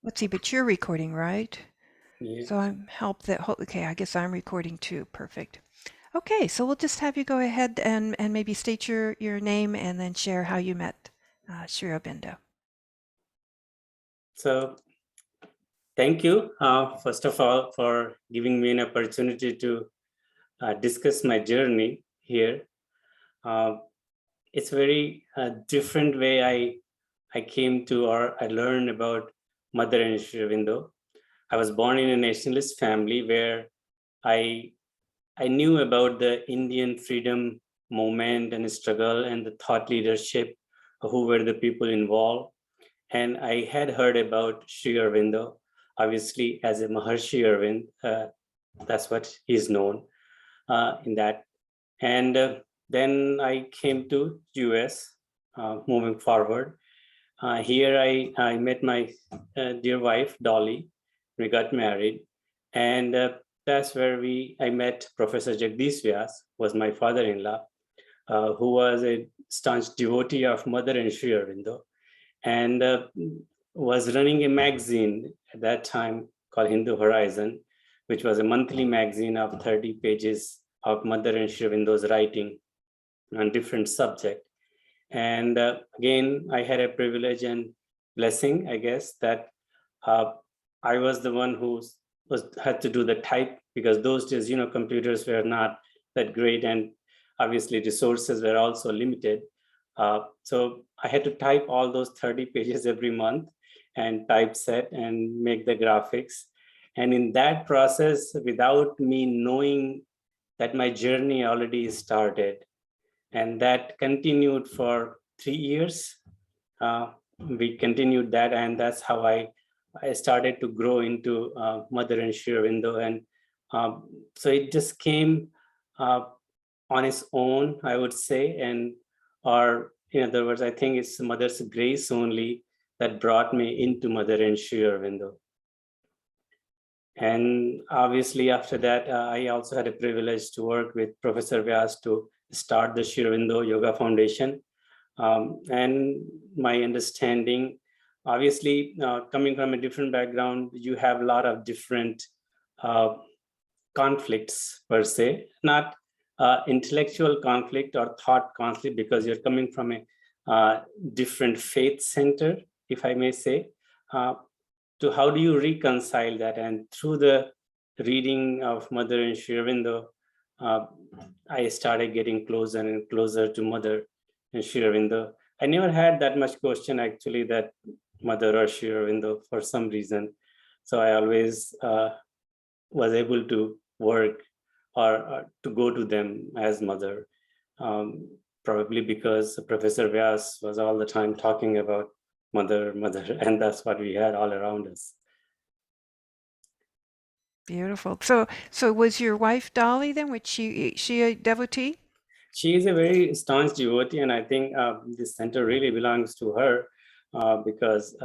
Let's see, but you're recording, right? Yeah. So I'm okay, I guess I'm recording too. Perfect. Okay, so we'll just have you go ahead and maybe state your name and then share how you met Sri Aurobindo. So thank you, first of all, for giving me an opportunity to discuss my journey here. Uh, it's very different way I came to or I learned about Mother and Sri Aurobindo. I was born in a nationalist family where I I knew about the Indian freedom movement and struggle and the thought leadership, who were the people involved. And I had heard about Sri Aurobindo, obviously as a Maharshi Arvind. That's what he's known in that. And then I came to US, moving forward. Here I met my dear wife, Dolly. We got married. And that's where I met Professor Jagdish Vyas, was my father-in-law, who was a staunch devotee of Mother and Sri Aurobindo, and was running a magazine at that time called Hindu Horizon, which was a monthly magazine of 30 pages of Mother and Sri Aurobindo's writing on different subjects. And again, I had a privilege and blessing, I guess, that uh, I was the one who had to do the type, because those days, computers were not that great, and obviously resources were also limited. So I had to type all those 30 pages every month and typeset and make the graphics. And in that process, without me knowing that my journey already started, and that continued for 3 years. We continued that, and that's how I started to grow into Mother and Sri Aurobindo. And so it just came uh, on its own, I would say. And or in other words, I think it's Mother's grace only that brought me into Mother and Sri Aurobindo. And obviously after that, I also had a privilege to work with Professor Vyas to start the Sri Aurobindo Yoga Foundation. And my understanding, obviously coming from a different background, you have a lot of different uh, conflicts per se, not intellectual conflict or thought conflict, because you're coming from a different faith center, if I may say. To how do you reconcile that? And through the reading of Mother and Sri Aurobindo, uh, I started getting closer and closer to Mother and Sri Aurobindo. I never had that much question actually, that Mother or Sri Aurobindo, for some reason. So I always was able to work or to go to them as Mother. Probably because Professor Vyas was all the time talking about mother, and that's what we had all around us. Beautiful. So was your wife Dolly then? Was she a devotee? She is a very staunch devotee, and I think this center really belongs to her, because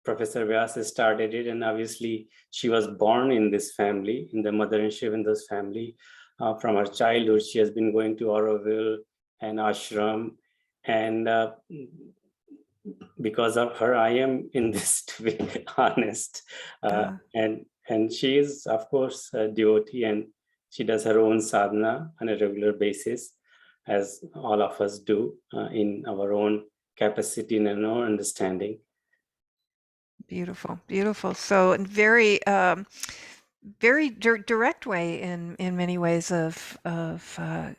Professor Vyas started it, and obviously she was born in this family, in the Mother and Sri Aurobindo family. From her childhood, she has been going to Auroville and ashram, and because of her, I am in this, to be honest. And she is, of course, a devotee, and she does her own sadhana on a regular basis, as all of us do in our own capacity and our understanding. Beautiful, beautiful. So, in very direct way in many ways of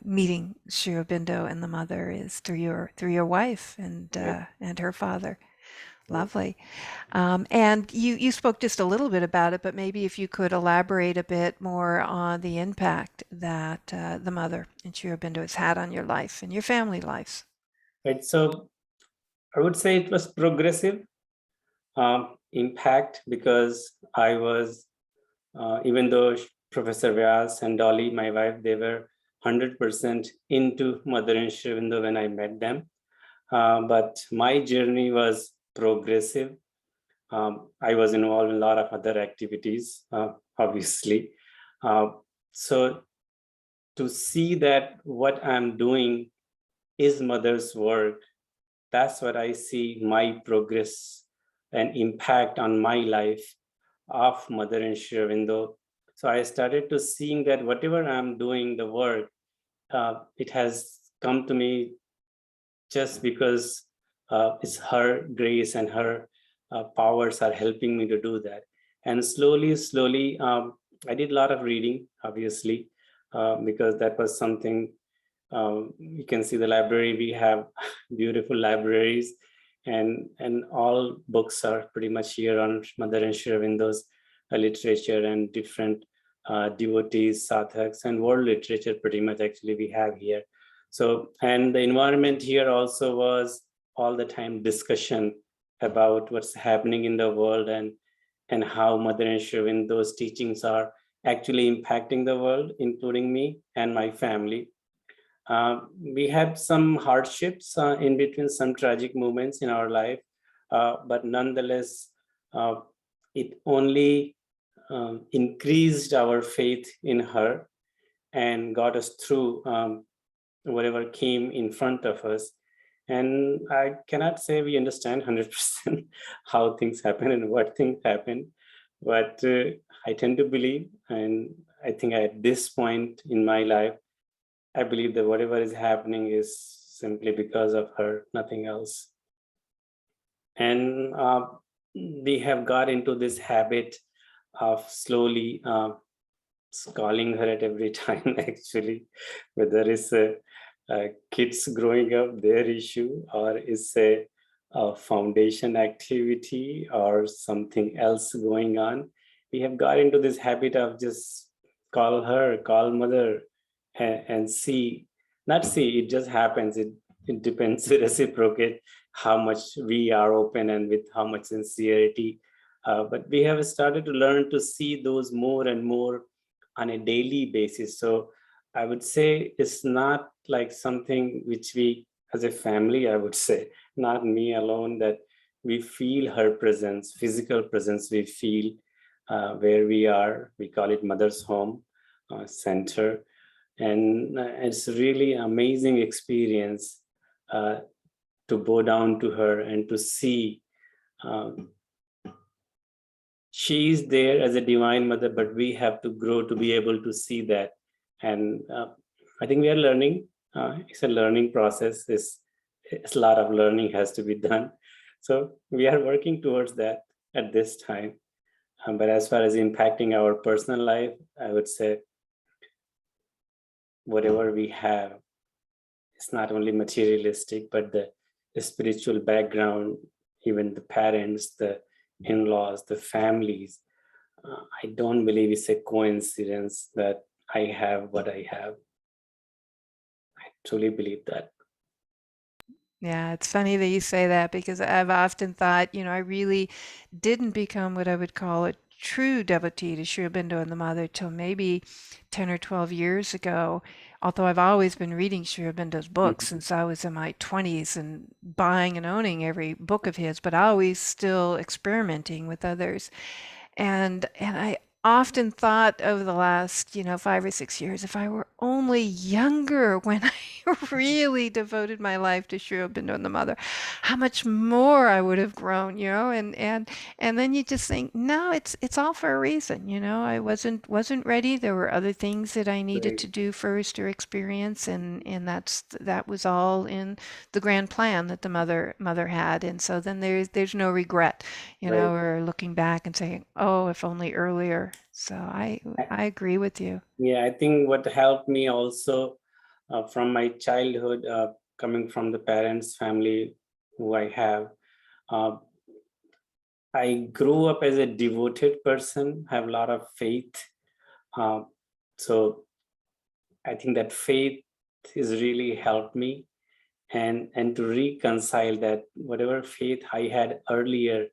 meeting Sri Aurobindo and the mother is through your wife Right. and her father. Right. Lovely. And you spoke just a little bit about it, but maybe if you could elaborate a bit more on the impact that the mother and Sri Aurobindo has had on your life and your family lives. Right. So I would say it was progressive impact, because I was, even though Professor Vyas and Dolly, my wife, they were 100% into Mother and Sri Aurobindo when I met them. But my journey was progressive. I was involved in a lot of other activities, obviously. Uh, so to see that what I'm doing is Mother's work, that's what I see my progress an impact on my life of Mother and Sri Aurobindo. So I started to seeing that whatever I'm doing, the work, it has come to me just because it's her grace and her powers are helping me to do that. And slowly, I did a lot of reading, obviously, because that was something. You can see the library. We have beautiful libraries, and all books are pretty much here on Mother and Sri Aurobindo's literature and different devotees, sadhaks, and world literature. Pretty much, actually, we have here. So, and the environment here also was all the time discussion about what's happening in the world, and how Mother and Sri Aurobindo's teachings are actually impacting the world, including me and my family. We had some hardships in between, some tragic moments in our life, but nonetheless, it only increased our faith in her and got us through whatever came in front of us. And I cannot say we understand 100% how things happen and what things happen, but I tend to believe, and I think at this point in my life, I believe that whatever is happening is simply because of her, nothing else. And we have got into this habit of slowly calling her at every time, actually, whether it's kids growing up, their issue, or it's a foundation activity or something else going on. We have got into this habit of just call her, call mother, and see, not see, it just happens. It depends to reciprocate how much we are open and with how much sincerity. But we have started to learn to see those more and more on a daily basis. So I would say it's not like something which we, as a family, I would say, not me alone, that we feel her presence, physical presence, we feel where we are. We call it Mother's Home Center. And it's really amazing experience to bow down to her and to see she is there as a divine mother, but we have to grow to be able to see that. And I think we are learning. It's a learning process. It's a lot of learning has to be done. So we are working towards that at this time. But as far as impacting our personal life, I would say whatever we have, it's not only materialistic, but the spiritual background, even the parents, the in-laws, the families. I don't believe it's a coincidence that I have what I have. I truly believe that. Yeah, it's funny that you say that because I've often thought, I really didn't become what I would call a true devotee to Sri Aurobindo and the Mother till maybe 10 or 12 years ago. Although I've always been reading Sri Aurobindo's books since I was in my 20s and buying and owning every book of his, but always still experimenting with others. And I often thought over the last, 5 or 6 years, if I were only younger when I really devoted my life to Sri Aurobindo and the Mother, how much more I would have grown, and then you just think, no, it's all for a reason, I wasn't ready. There were other things that I needed Right, to do first or experience, and that was all in the grand plan that the mother had. And so then there's no regret, right. or looking back and saying, oh, if only earlier. So I agree with you. Yeah, I think what helped me also from my childhood, coming from the parents' family who I have, uh, I grew up as a devoted person, have a lot of faith. Uh, so I think that faith has really helped me, and to reconcile that whatever faith I had earlier,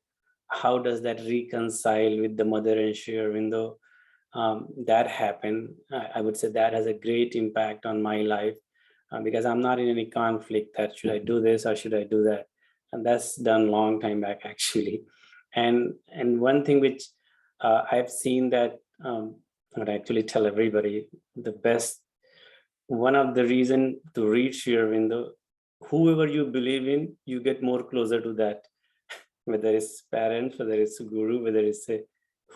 how does that reconcile with the Mother and Sri Aurobindo? That happened. I would say that has a great impact on my life, because I'm not in any conflict that should I do this or should I do that, and that's done long time back actually. And one thing which I've seen that I would actually tell everybody, the best, one of the reason to reach your window, whoever you believe in, you get more closer to that. whether it's parents, whether it's a guru, whether it's a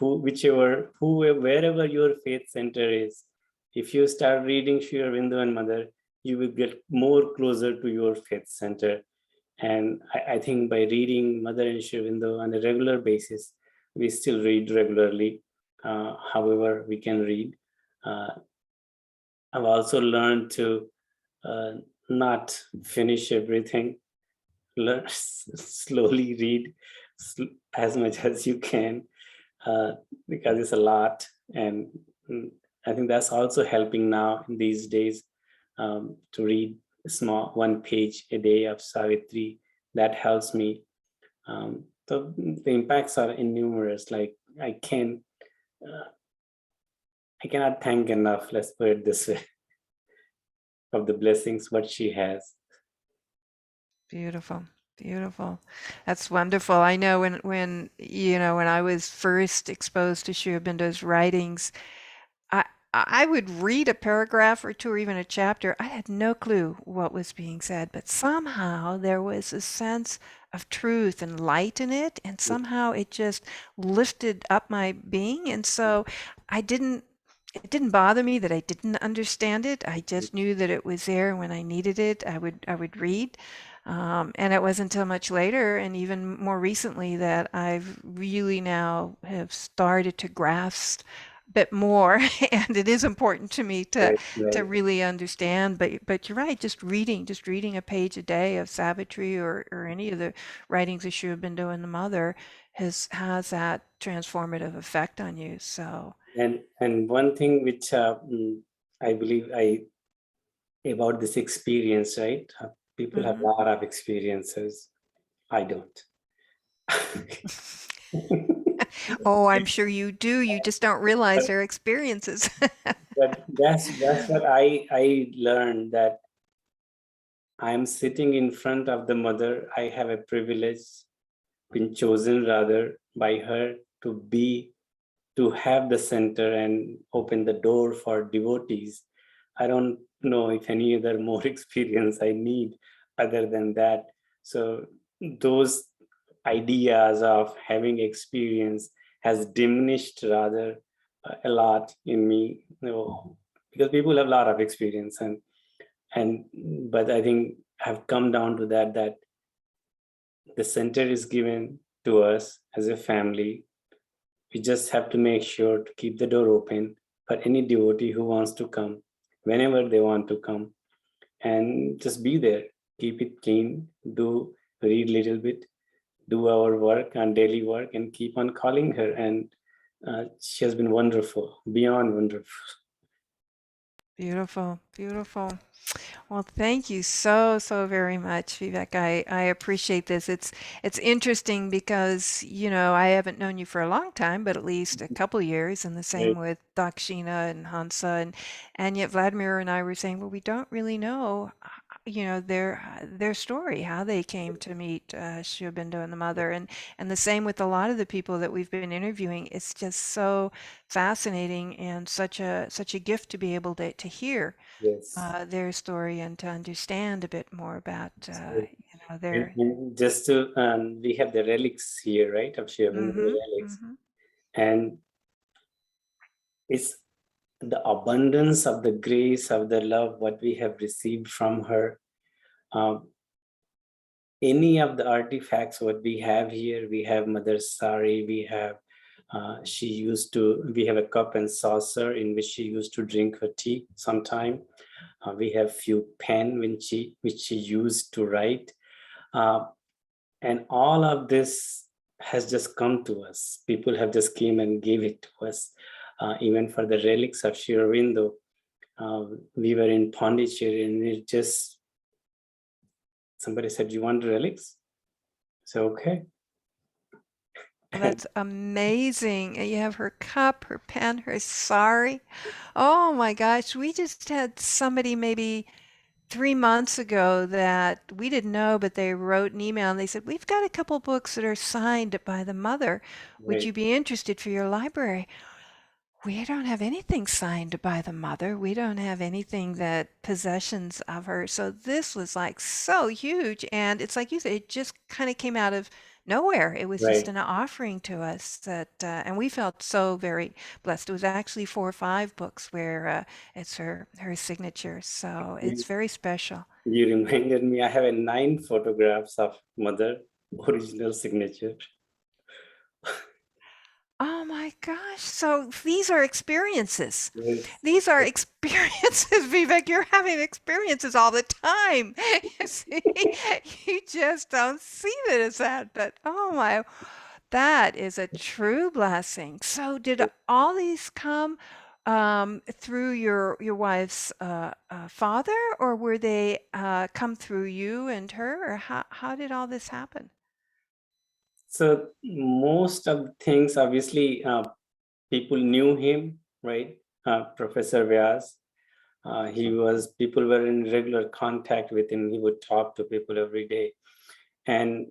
wherever your faith center is. If you start reading Sri Aurobindo and Mother, you will get more closer to your faith center. And I think by reading Mother and Sri Aurobindo on a regular basis, we still read regularly, however we can read. I've also learned to not finish everything. Learn slowly read as much as you can, because it's a lot, and I think that's also helping now in these days, to read small 1 page a day of Savitri. That helps me. So the impacts are innumerous. Like I cannot thank enough, let's put it this way, of the blessings what she has. Beautiful. Beautiful. That's wonderful. I know when I was first exposed to Sri Aurobindo's writings, I I would read a paragraph or two or even a chapter. I had no clue what was being said, but somehow there was a sense of truth and light in it, and somehow it just lifted up my being. And so I didn't it didn't bother me that I didn't understand it. I just knew that it was there. When I needed it, I would read. And it wasn't until much later and even more recently that I've really now have started to grasp a bit more. And it is important to me to Right, to right. really understand. But you're right, just reading a page a day of Savitri or any of the writings of Sri Aurobindo and the Mother has that transformative effect on you. So. And one thing which I believe I about this experience, right? People have a Mhm. lot of experiences. I don't. Oh, I'm sure you do. You just don't realize but their experiences. but that's what I learned, that I'm sitting in front of the Mother. I have a privilege, been chosen rather by her to be to have the center and open the door for devotees. I don't know if any other more experience I need other than that. So those ideas of having experience has diminished rather a lot in me, because people have a lot of experience, and but I think have come down to that the center is given to us as a family. We just have to make sure to keep the door open for any devotee who wants to come, whenever they want to come, and just be there. Keep it clean, do read little bit, do our work and daily work, and keep on calling her. And she has been wonderful, beyond wonderful. Beautiful, beautiful. Well, thank you so, so very much, Vivek. I appreciate this. It's interesting because, I haven't known you for a long time, but at least a couple years, and the same Right. with Dakshina and Hansa, and yet Vladimir and I were saying, well, we don't really know, their story, how they came to meet Sri Aurobindo and the Mother, and the same with a lot of the people that we've been interviewing. It's just so fascinating and such a gift to be able to hear Yes. their story and to understand a bit more about So, their. and just to, we have the relics here, right, of Shiva, Mm-hmm, relics, mm-hmm. and it's the abundance of the grace of the love what we have received from her. Um, any of the artifacts what we have here, we have Mother's sari, we have we have a cup and saucer in which she used to drink her tea sometime. We have few pen which she used to write, uh, and all of this has just come to us. People have just came and gave it to us. Even for the relics of Sri Aurobindo, we were in Pondicherry, and it just somebody said, "You want relics?" So okay. Well, that's amazing. You have her cup, her pen, her sari. Oh my gosh, we just had somebody maybe 3 months ago that we didn't know, but they wrote an email and they said, we've got a couple books that are signed by the Mother. Would Right. you be interested for your library? We don't have anything signed by the mother. We don't have anything that possessions of her. So this was like so huge. And it's like you said, it just kind of came out of nowhere. It was just Right. an offering to us that, and we felt so very blessed. It was actually 4 or 5 books where it's her signature. So it's You, very special. you reminded me, I have a 9 photographs of mother, original signature. Oh my gosh. So these are experiences. Yes. These are experiences, Vivek. You're having experiences all the time. You see, you just don't see it as that. But oh my, that is a true blessing. So did all these come through your wife's father, or were they come through you and her, or how did all this happen? So most of the things, obviously, people knew him, right? Professor Vyas. People were in regular contact with him. He would talk to people every day. And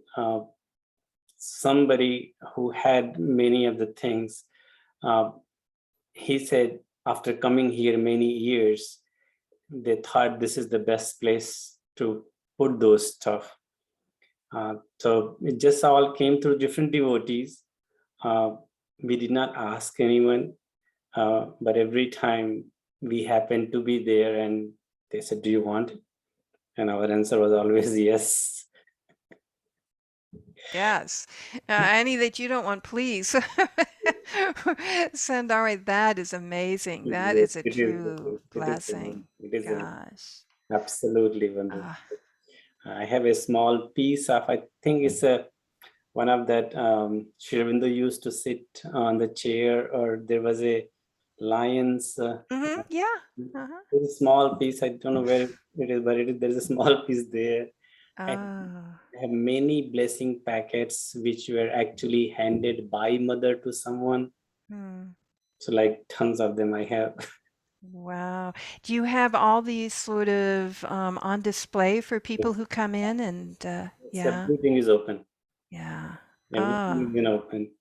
somebody who had many of the things, uh, he said, after coming here many years, they thought this is the best place to put those stuff. So it just all came through different devotees. Uh, we did not ask anyone, but every time we happened to be there and they said, do you want it? And our answer was always yes. Yes. Any that you don't want, please send our way. That is amazing. That Yes, is a it is. true It is. blessing. It is Gosh. absolutely wonderful. Ah, I have a small piece of, I think it's one of that Sri Aurobindo used to sit on the chair, or there was a lion's yeah. Uh-huh. there's a small piece. I don't know where it is, but there's a small piece there. I Oh. have many blessing packets which were actually handed by mother to someone. Hmm. So like tons of them I have. Wow. Do you have all these sort of on display for people who come in and Yes, yeah, everything is open. yeah. Everything Oh. is been open.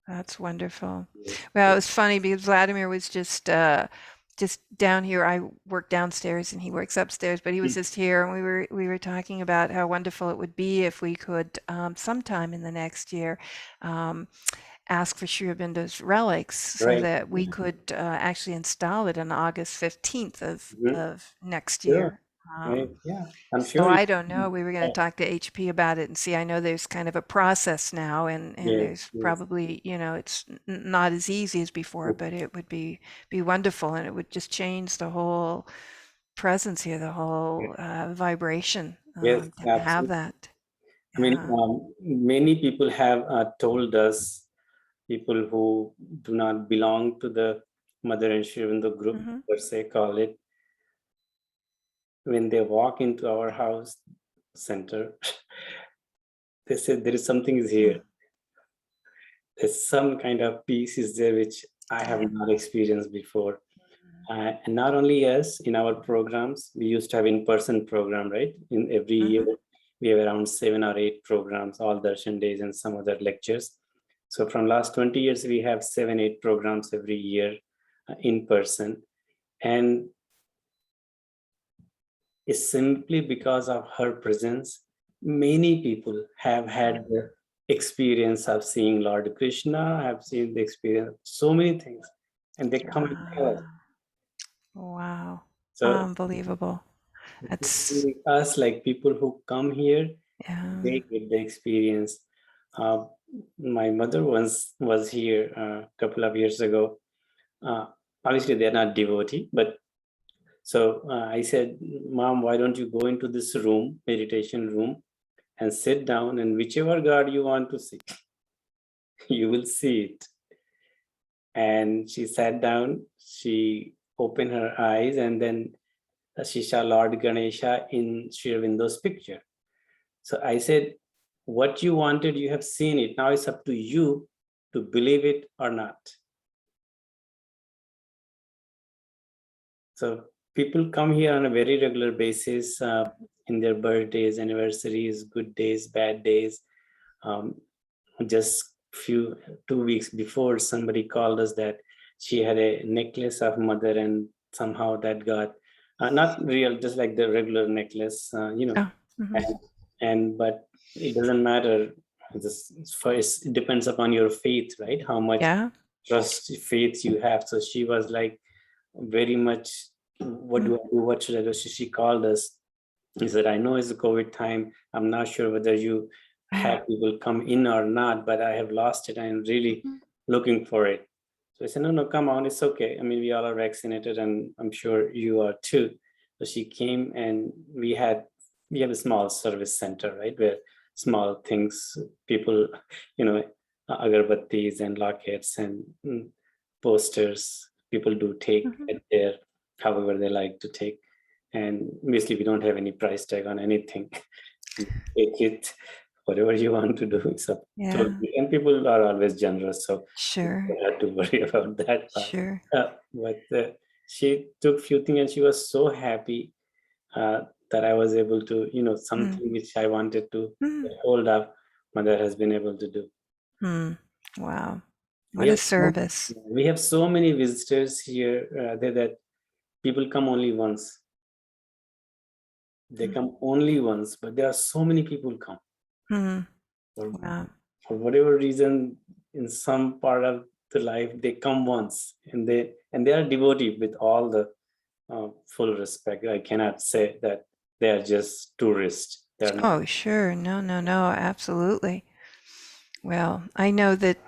That's wonderful. Yes. Well, it was funny because Vladimir was just down here. I work downstairs and he works upstairs, but he was just here and we were talking about how wonderful it would be if we could sometime in the next year um, ask for Sri Aurobindo's relics so Right. that we could actually install it on August 15th Mhm. of next Sure. year. Right. Um, Yeah. I'm so sure you. I don't know. We were going to talk to HP about it and see. I know there's kind of a process now, and Yes. there's Yes. probably, it's not as easy as before, but it would be wonderful, and it would just change the whole presence here, the whole vibration Yes. to have Absolutely. that. I mean, Yeah. many people have told us, people who do not belong to the Mother and Sri Aurobindo group, Hmm. per se, call it, when they walk into our house center, they say there is something is here. There's some kind of peace is there which I have Yeah. not experienced before. And not only us, in our programs, we used to have in-person program, right? In every year, Hmm. we have around 7 or 8 programs, all darshan days and some other lectures. So from last 20 years, we have 7, 8 programs every year in person. And it's simply because of her presence. Many people have had the experience of seeing Lord Krishna, have seen the experience of so many things, and they come and tell us. Wow. Wow. So Unbelievable. That's us, like people who come here, yeah. they get the experience. Uh, my mother once was here a couple of years ago. Uh, Obviously, they're not devotee, but so I said, Mom, why don't you go into this room, meditation room, and sit down, and whichever God you want to see, you will see it. And she sat down, she opened her eyes, and then she saw Lord Ganesha in Sri Aurobindo's picture. So I said, what you wanted, you have seen it. Now it's up to you to believe it or not. So people come here on a very regular basis in their birthdays, anniversaries, good days, bad days. Just few 2 weeks before, somebody called us that she had a necklace of mother, and somehow that got not real, just like the regular necklace, Oh, mhm. but it doesn't matter. First, it depends upon your faith, right? How much Yeah. trust, faith you have. So she was like very much, what Mm, do I do? What should I do? So she called us. He said, I know it's a COVID time. I'm not sure whether you mm, have people come in or not, but I have lost it. I'm really mhm, looking for it. So I said, no, come on, it's okay. I mean, we all are vaccinated, and I'm sure you are too. So she came, and we have a small service center, right, where small things, people, agarbattis and lockets and posters, people do take mhm. at their, however they like to take. And basically, we don't have any price tag on anything. Take it, whatever you want to do. It's up to Yeah. you. And people are always generous, so you Sure. don't have to worry about that part. Sure. But she took few things, and she was so happy that I was able to, Mm, something which I wanted to mm, get hold of, mother has been able to do. mm. Wow. We What a have service. we have so many visitors here that people come only once. They Mm, come only once, but there are so many people come mm. for, Wow. for whatever reason. In some part of the life, they come once, and they are devotee with all the full respect. I cannot say that they are just tourists. They are not. Oh, sure. No, no, no. Absolutely. Well, I know that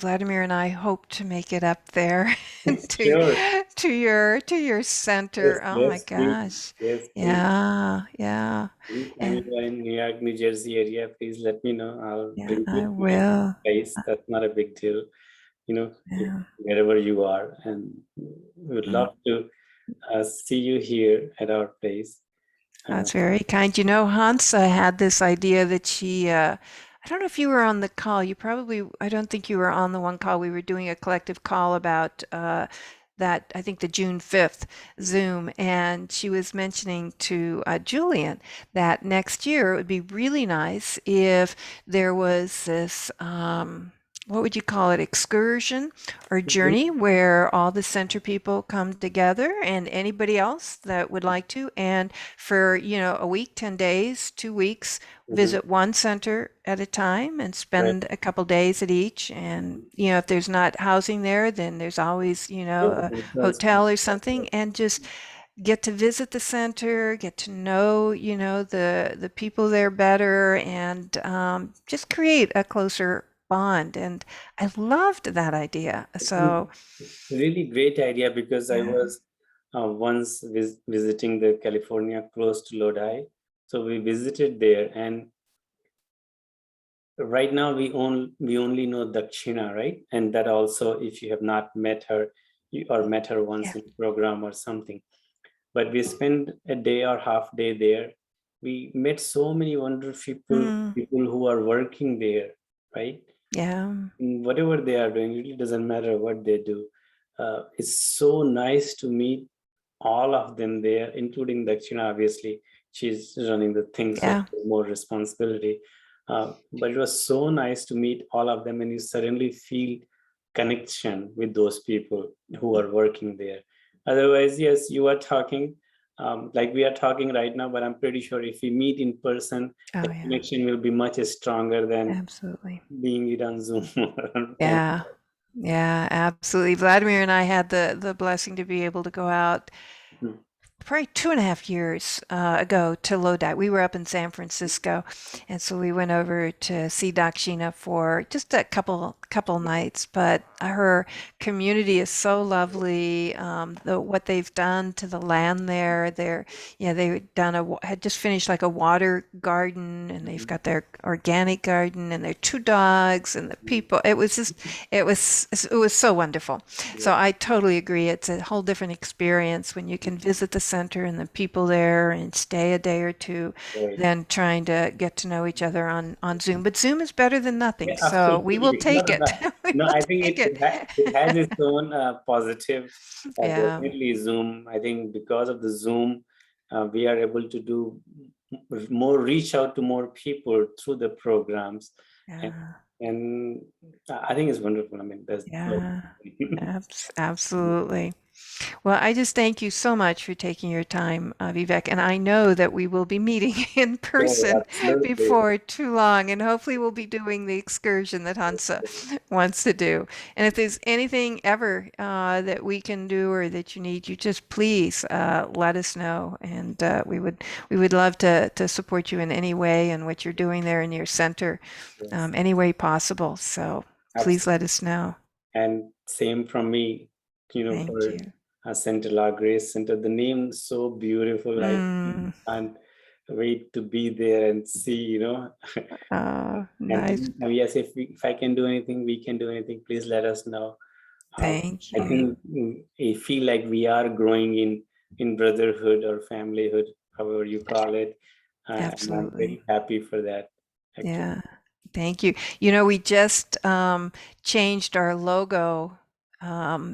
Vladimir and I hope to make it up there to Sure. to your center. Oh my Yes, please. gosh. Yes, please. Yeah, yeah. Anytime And you are in New York, New Jersey area, please let me know. I'll yeah, bring you I to my will. place. That's not a big deal. If Yeah. wherever you are, and we would Mm. love to see you here at our place. Uh, That's very kind. You know, Hansa had this idea that I don't know if you were on the call. I don't think you were on the one call. We were doing a collective call about that, I think the June 5th Zoom, and she was mentioning to Julian that next year it would be really nice if there was this, what would you call it, excursion or journey where all the center people come together and anybody else that would like to, and for, a week, 10 days, 2 weeks, mhm. visit one center at a time and Right. spend a couple days at each. And, if there's not housing there, then there's always, Yeah, a that's hotel or something, and just get to visit the center, get to know, the people there better, and just create a closer bond. And I loved that idea. So, really great idea, because I yeah. was once visiting the California close to Lodi. So we visited there, and right now we only know Dakshina, right? And that also, if you have not met her, or met her once Yeah. in program or something. But we spent a day or half day there. We met so many wonderful Mm, people who are working there, right? yeah. Whatever they are doing, it really doesn't matter what they do. It's so nice to meet all of them there, including Dakshina. Obviously, she's running the thing, so Yeah. more responsibility. But it was so nice to meet all of them, and you suddenly feel connection with those people who are working there. Otherwise, yes, you are talking like we are talking right now, but I'm pretty sure if we meet in person, Oh, the yeah. connection will be much stronger than Absolutely. being it on Zoom. And Yeah. Yeah, absolutely. Vladimir and I had the blessing to be able to go out probably 2.5 years ago to Lodi. We were up in San Francisco, and so we went over to see Dakshina for just a couple nights. But her community is so lovely. What they've done to the land there, had just finished like a water garden, and they've got their organic garden and their two dogs and the people. It was so wonderful. So I totally agree. It's a whole different experience when you can visit the center and the people there and stay a day or two right. than trying to get to know each other on Zoom. But Zoom is better than nothing. Yeah, So we will absolutely. No, take no, it. no. We No, will I think take it. it has its own positive. Yeah. Definitely Zoom. I think because of the Zoom, we are able to do more, reach out to more people through the programs. And Yeah. And I think it's wonderful. I mean, that's Yeah, absolutely. Well, I just thank you so much for taking your time, Vivek. And I know that we will be meeting in oh, person absolutely. before too long, and hopefully we'll be doing the excursion that Hansa wants to do. And if there's anything ever that we can do or that you need, you just please let us know. And we would love to support you in any way and what you're doing there in your center, Yes, any way possible. So please let absolutely. us know. And same from me, Thank for you. Center La Grace Center. The name is so beautiful. I Mm, can't wait to be there and see, nice. And yes, if I can do anything, we can do anything. Please let us know. Uh, Thank I you. think I feel like we are growing in brotherhood or familyhood, however you call it, and I'm Absolutely. very happy for that. Actually, Yeah. Thank you. We just changed our logo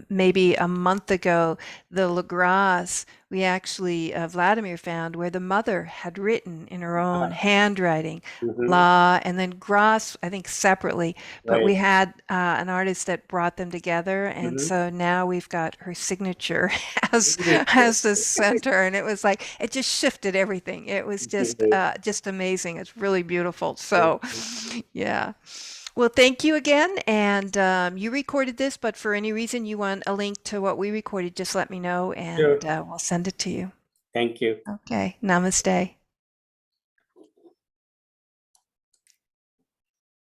maybe a month ago. The LaGrasse, we actually, Vladimir found where the mother had written in her own handwriting, mhm, La, and then Gras, I think separately. But we right. had an artist that brought them together. And Mhm. so now we've got her signature as, Beautiful. as the center. And it was like, it just shifted everything. It was just amazing. It's really beautiful. So, yeah. Well, thank you again. And you recorded this, but for any reason you want a link to what we recorded, just let me know and Sure. we'll send it to you. Thank you. Okay. Namaste.